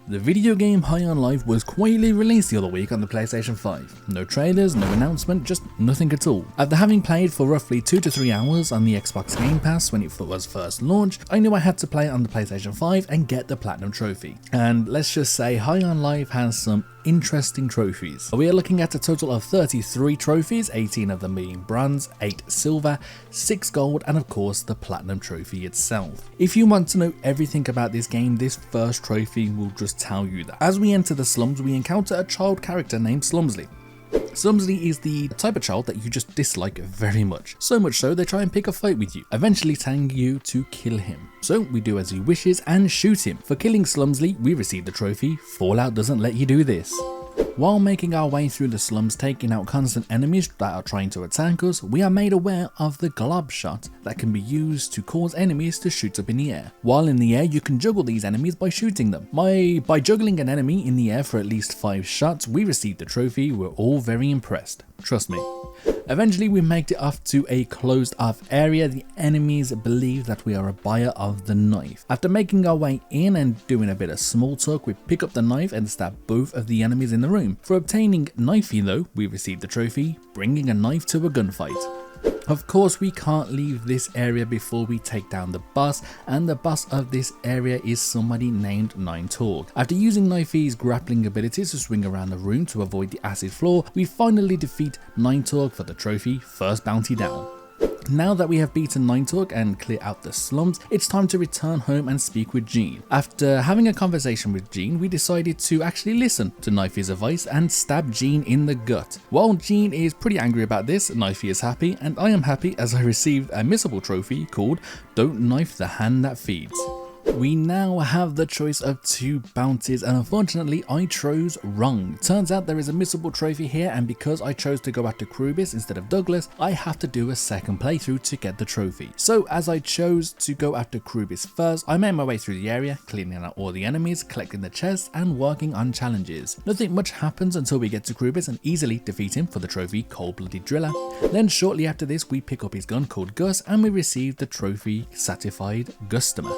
The video game High on Life was quietly released the other week on the PlayStation 5. No trailers, no announcement, just nothing at all. After having played for roughly 2 to 3 hours on the Xbox Game Pass when it was first launched, I knew I had to play it on the PlayStation 5 and get the Platinum Trophy. And let's just say High on Life has some interesting trophies. We are looking at a total of 33 trophies, 18 of them being bronze, 8 silver, 6 gold, and of course the Platinum Trophy itself. If you want to know everything about this game, this first trophy will just tell you that. As we enter the slums, we encounter a child character named Slumsley. Slumsley is the type of child that you just dislike very much. So much so they try and pick a fight with you, eventually telling you to kill him. So we do as he wishes and shoot him. For killing Slumsley, we receive the trophy, Fallout doesn't let you do this. While making our way through the slums taking out constant enemies that are trying to attack us, we are made aware of the glob shot that can be used to cause enemies to shoot up in the air. While in the air, you can juggle these enemies by shooting them. By juggling an enemy in the air for at least 5 shots, we receive the trophy. We're all very impressed. Trust me. Eventually we make it off to a closed off area. The enemies believe that we are a buyer of the knife. After making our way in and doing a bit of small talk, we pick up the knife and stab both of the enemies in the room. For obtaining knifey though, we receive the trophy, bringing a knife to a gunfight. Of course we can't leave this area before we take down the boss, and the boss of this area is somebody named Ninetorg. After using Knifey's grappling abilities to swing around the room to avoid the acid floor, we finally defeat Ninetorg for the trophy, first bounty down. Now that we have beaten Ninetorg and clear out the slums, it's time to return home and speak with Jean. After having a conversation with Jean, we decided to actually listen to Knifey's advice and stab Jean in the gut. While Jean is pretty angry about this, Knifey is happy, and I am happy as I received a missable trophy called Don't Knife the Hand That Feeds. We now have the choice of 2 bounties, and unfortunately I chose wrong. Turns out there is a missable trophy here, and because I chose to go after Krubis instead of Douglas, I have to do a second playthrough to get the trophy. So as I chose to go after Krubis first, I made my way through the area, cleaning out all the enemies, collecting the chests and working on challenges. Nothing much happens until we get to Krubis and easily defeat him for the trophy Cold-Blooded Driller. Then shortly after this we pick up his gun called Gus and we receive the trophy Satisfied Customer.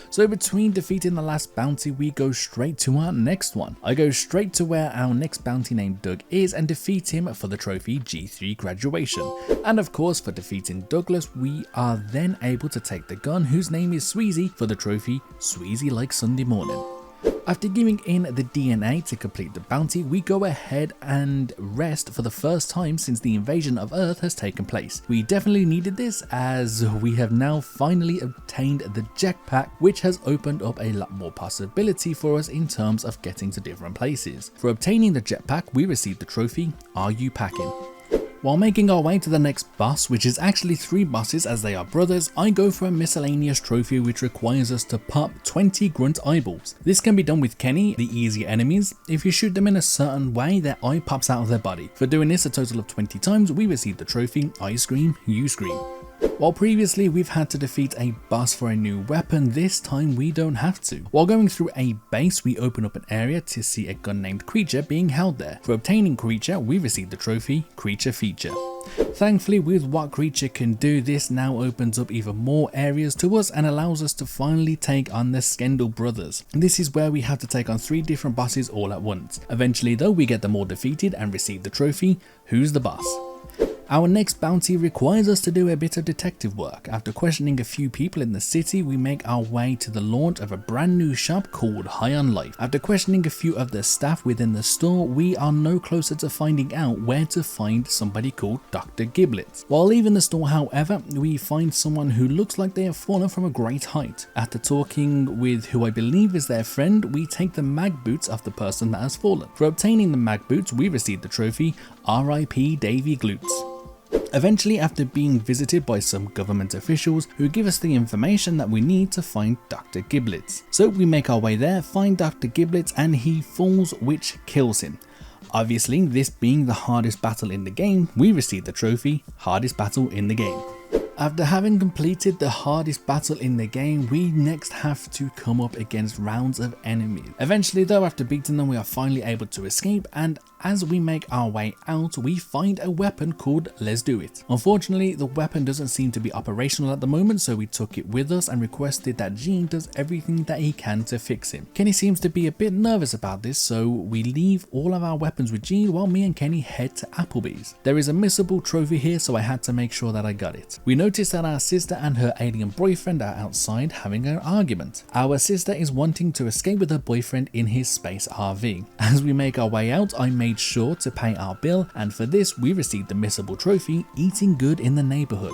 So between defeating the last bounty, we go straight to our next one. I go straight to where our next bounty named Doug is and defeat him for the trophy G3 Graduation. And of course for defeating Douglas, we are then able to take the gun whose name is Sweezy for the trophy Sweezy Like Sunday Morning. After giving in the DNA to complete the bounty, we go ahead and rest for the first time since the invasion of Earth has taken place. We definitely needed this as we have now finally obtained the jetpack, which has opened up a lot more possibility for us in terms of getting to different places. For obtaining the jetpack, we received the trophy Are You Packing? While making our way to the next boss, which is actually 3 bosses as they are brothers, I go for a miscellaneous trophy which requires us to pop 20 grunt eyeballs. This can be done with Kenny, the easy enemies. If you shoot them in a certain way, their eye pops out of their body. For doing this a total of 20 times, we receive the trophy I Scream, You Scream. While previously we've had to defeat a boss for a new weapon, this time we don't have to. While going through a base, we open up an area to see a gun named Creature being held there. For obtaining Creature, we receive the trophy Creature Feature. Thankfully, with what Creature can do, this now opens up even more areas to us and allows us to finally take on the Skendel brothers. This is where we have to take on 3 different bosses all at once. Eventually though, we get them all defeated and receive the trophy Who's the Boss? Our next bounty requires us to do a bit of detective work. After questioning a few people in the city, we make our way to the launch of a brand new shop called High on Life. After questioning a few of the staff within the store, we are no closer to finding out where to find somebody called Dr. Giblets. While leaving the store, however, we find someone who looks like they have fallen from a great height. After talking with who I believe is their friend, we take the mag boots of the person that has fallen. For obtaining the mag boots, we receive the trophy RIP Davy Glutes. Eventually, after being visited by some government officials who give us the information that we need to find Dr. Giblets. So we make our way there, find Dr. Giblets, and he falls, which kills him. Obviously, this being the hardest battle in the game, we receive the trophy Hardest Battle in the Game. After having completed the hardest battle in the game, we next have to come up against rounds of enemies. Eventually though, after beating them, we are finally able to escape, and as we make our way out, we find a weapon called Let's Do It. Unfortunately, the weapon doesn't seem to be operational at the moment, so we took it with us and requested that Gene does everything that he can to fix him. Kenny seems to be a bit nervous about this, so we leave all of our weapons with Gene while me and Kenny head to Applebee's. There is a missable trophy here, so I had to make sure that I got it. We notice that our sister and her alien boyfriend are outside having an argument. Our sister is wanting to escape with her boyfriend in his space RV. As we make our way out, I made sure to pay our bill, and for this we received the missable trophy, Eating Good in the Neighborhood.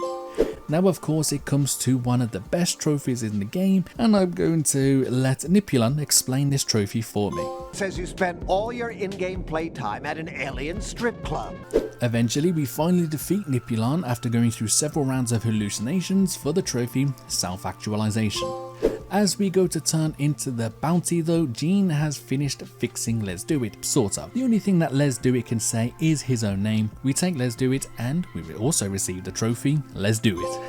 Now of course it comes to one of the best trophies in the game, and I'm going to let Nipulon explain this trophy for me. It says you spent all your in-game playtime at an alien strip club. Eventually we finally defeat Nipulon after going through several rounds of hallucinations for the trophy Self-Actualization. As we go to turn into the bounty though, Gene has finished fixing Let's Do It, sort of. The only thing that Let's Do It can say is his own name. We take Let's Do It and we will also receive the trophy Let's Do It.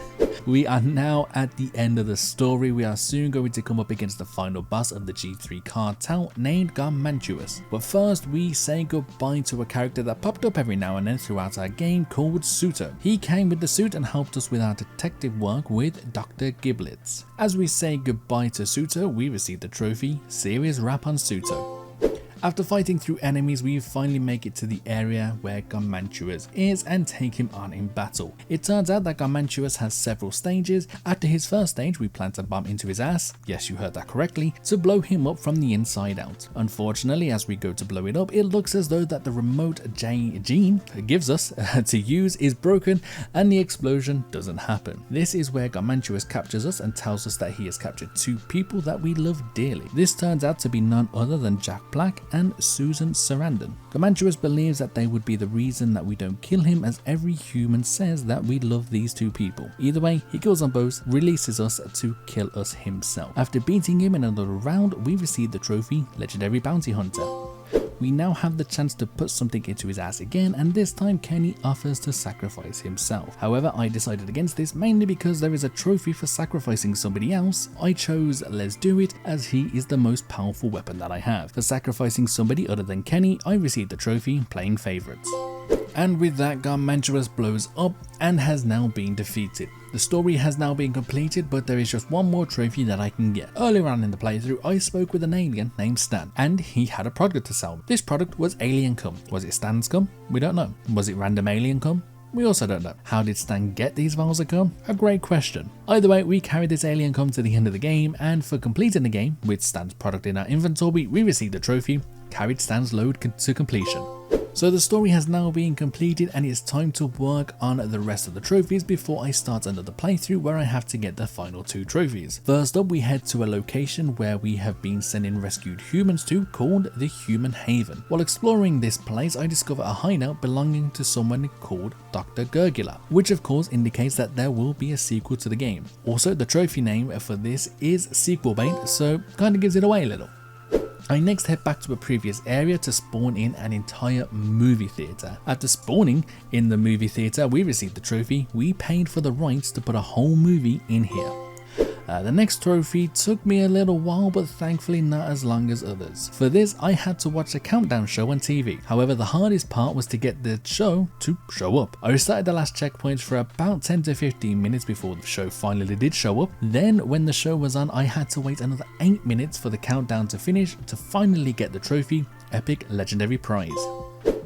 We are now at the end of the story. We are soon going to come up against the final boss of the G3 cartel named Garmantuous. But first we say goodbye to a character that popped up every now and then throughout our game called Suto. He came with the suit and helped us with our detective work with Dr. Giblets. As we say goodbye to Suto, we receive the trophy Serious Rap on Suto. After fighting through enemies, we finally make it to the area where Garmantuous is and take him on in battle. It turns out that Garmantuous has several stages. After his first stage, we plant a bomb into his ass, yes you heard that correctly, to blow him up from the inside out. Unfortunately, as we go to blow it up, it looks as though that the remote Gene gives us to use is broken and the explosion doesn't happen. This is where Garmantuous captures us and tells us that he has captured two people that we love dearly. This turns out to be none other than Jack Black and Susan Sarandon. Garmantuous believes that they would be the reason that we don't kill him, as every human says that we love these two people. Either way, he kills them both, releases us to kill us himself. After beating him in another round, we receive the trophy Legendary Bounty Hunter. We now have the chance to put something into his ass again, and this time Kenny offers to sacrifice himself. However, I decided against this mainly because there is a trophy for sacrificing somebody else. I chose Let's Do It as he is the most powerful weapon that I have. For sacrificing somebody other than Kenny, I received the trophy Playing Favorites. And with that, Garmantuous blows up and has now been defeated. The story has now been completed, but there is just one more trophy that I can get. Earlier on in the playthrough, I spoke with an alien named Stan, and he had a product to sell me. This product was alien cum. Was it Stan's cum? We don't know. Was it random alien cum? We also don't know. How did Stan get these vials of cum? A great question. Either way, we carried this alien cum to the end of the game, and for completing the game with Stan's product in our inventory, we received the trophy Carried Stan's Load to Completion. So the story has now been completed and it's time to work on the rest of the trophies before I start another playthrough where I have to get the final two trophies. First up, we head to a location where we have been sending rescued humans to called the Human Haven. While exploring this place, I discover a hideout belonging to someone called Dr. Gurgula, which of course indicates that there will be a sequel to the game. Also, the trophy name for this is Sequel Bait, so kinda gives it away a little. I next head back to a previous area to spawn in an entire movie theatre. After spawning in the movie theatre, we received the trophy We Paid for the Rights to Put a Whole Movie in Here. The next trophy took me a little while, but thankfully not as long as others. For this, I had to watch a countdown show on TV. However, the hardest part was to get the show to show up. I restarted the last checkpoints for about 10 to 15 minutes before the show finally did show up. Then, when the show was on, I had to wait another 8 minutes for the countdown to finish to finally get the trophy Epic Legendary Prize.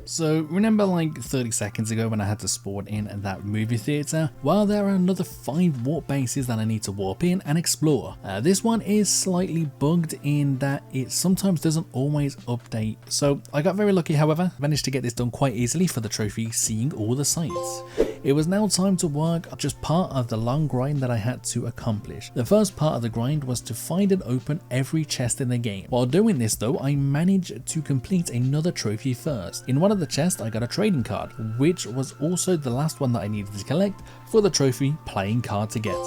So remember like 30 seconds ago when I had to spawn in that movie theatre? Well, there are another 5 warp bases that I need to warp in and explore. This one is slightly bugged in that it sometimes doesn't always update. So I got very lucky, however, managed to get this done quite easily for the trophy Seeing All the Sights. It was now time to work just part of the long grind that I had to accomplish. The first part of the grind was to find and open every chest in the game. While doing this though, I managed to complete another trophy first. In one of the chests I got a trading card, which was also the last one that I needed to collect for the trophy Playing Card to Get.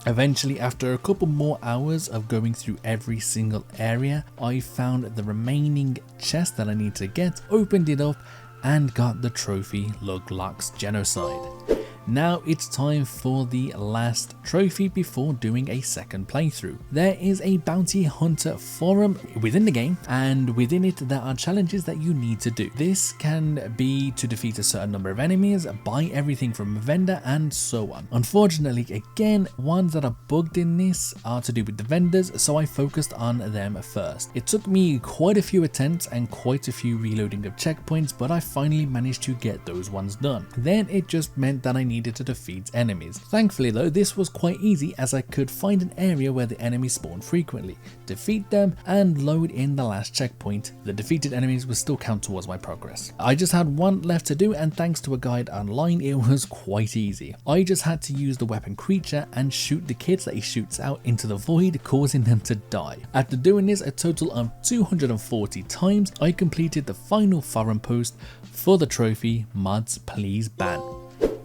Eventually, after a couple more hours of going through every single area, I found the remaining chest that I need to get, opened it up, and got the trophy Luglock's Genocide. Now it's time for the last trophy before doing a second playthrough. There is a bounty hunter forum within the game, and within it there are challenges that you need to do. This can be to defeat a certain number of enemies, buy everything from a vendor, and so on. Unfortunately, again, ones that are bugged in this are to do with the vendors, so I focused on them first. It took me quite a few attempts and quite a few reloading of checkpoints, but I finally managed to get those ones done. Then it just meant that I needed to defeat enemies. Thankfully though, this was quite easy as I could find an area where the enemies spawn frequently, defeat them, and load in the last checkpoint. The defeated enemies would still count towards my progress. I just had one left to do, and thanks to a guide online, it was quite easy. I just had to use the weapon creature and shoot the kids that he shoots out into the void, causing them to die. After doing this a total of 240 times, I completed the final forum post for the trophy, Mods Please Ban.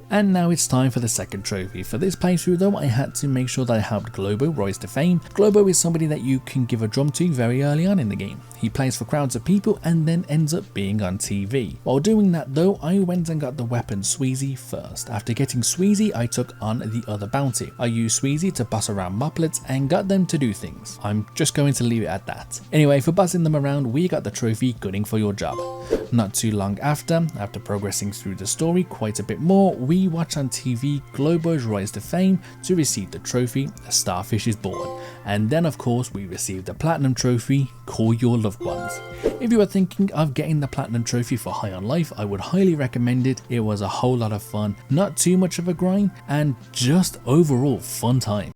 And now it's time for the second trophy. For this playthrough though, I had to make sure that I helped Globo rise to fame. Globo is somebody that you can give a drum to very early on in the game. He plays for crowds of people and then ends up being on TV. While doing that though, I went and got the weapon Sweezy first. After getting Sweezy, I took on the other bounty. I used Sweezy to boss around moplets and got them to do things. I'm just going to leave it at that. Anyway, for bossing them around, we got the trophy Gunning for Your Job. Not too long after progressing through the story quite a bit more, we watch on TV Globo's rise to fame to receive the trophy A Starfish is Born, and then of course we received the platinum trophy Call Your Loved Ones. If you are thinking of getting the platinum trophy for High on Life, I would highly recommend it. It was a whole lot of fun, not too much of a grind, and just overall fun time.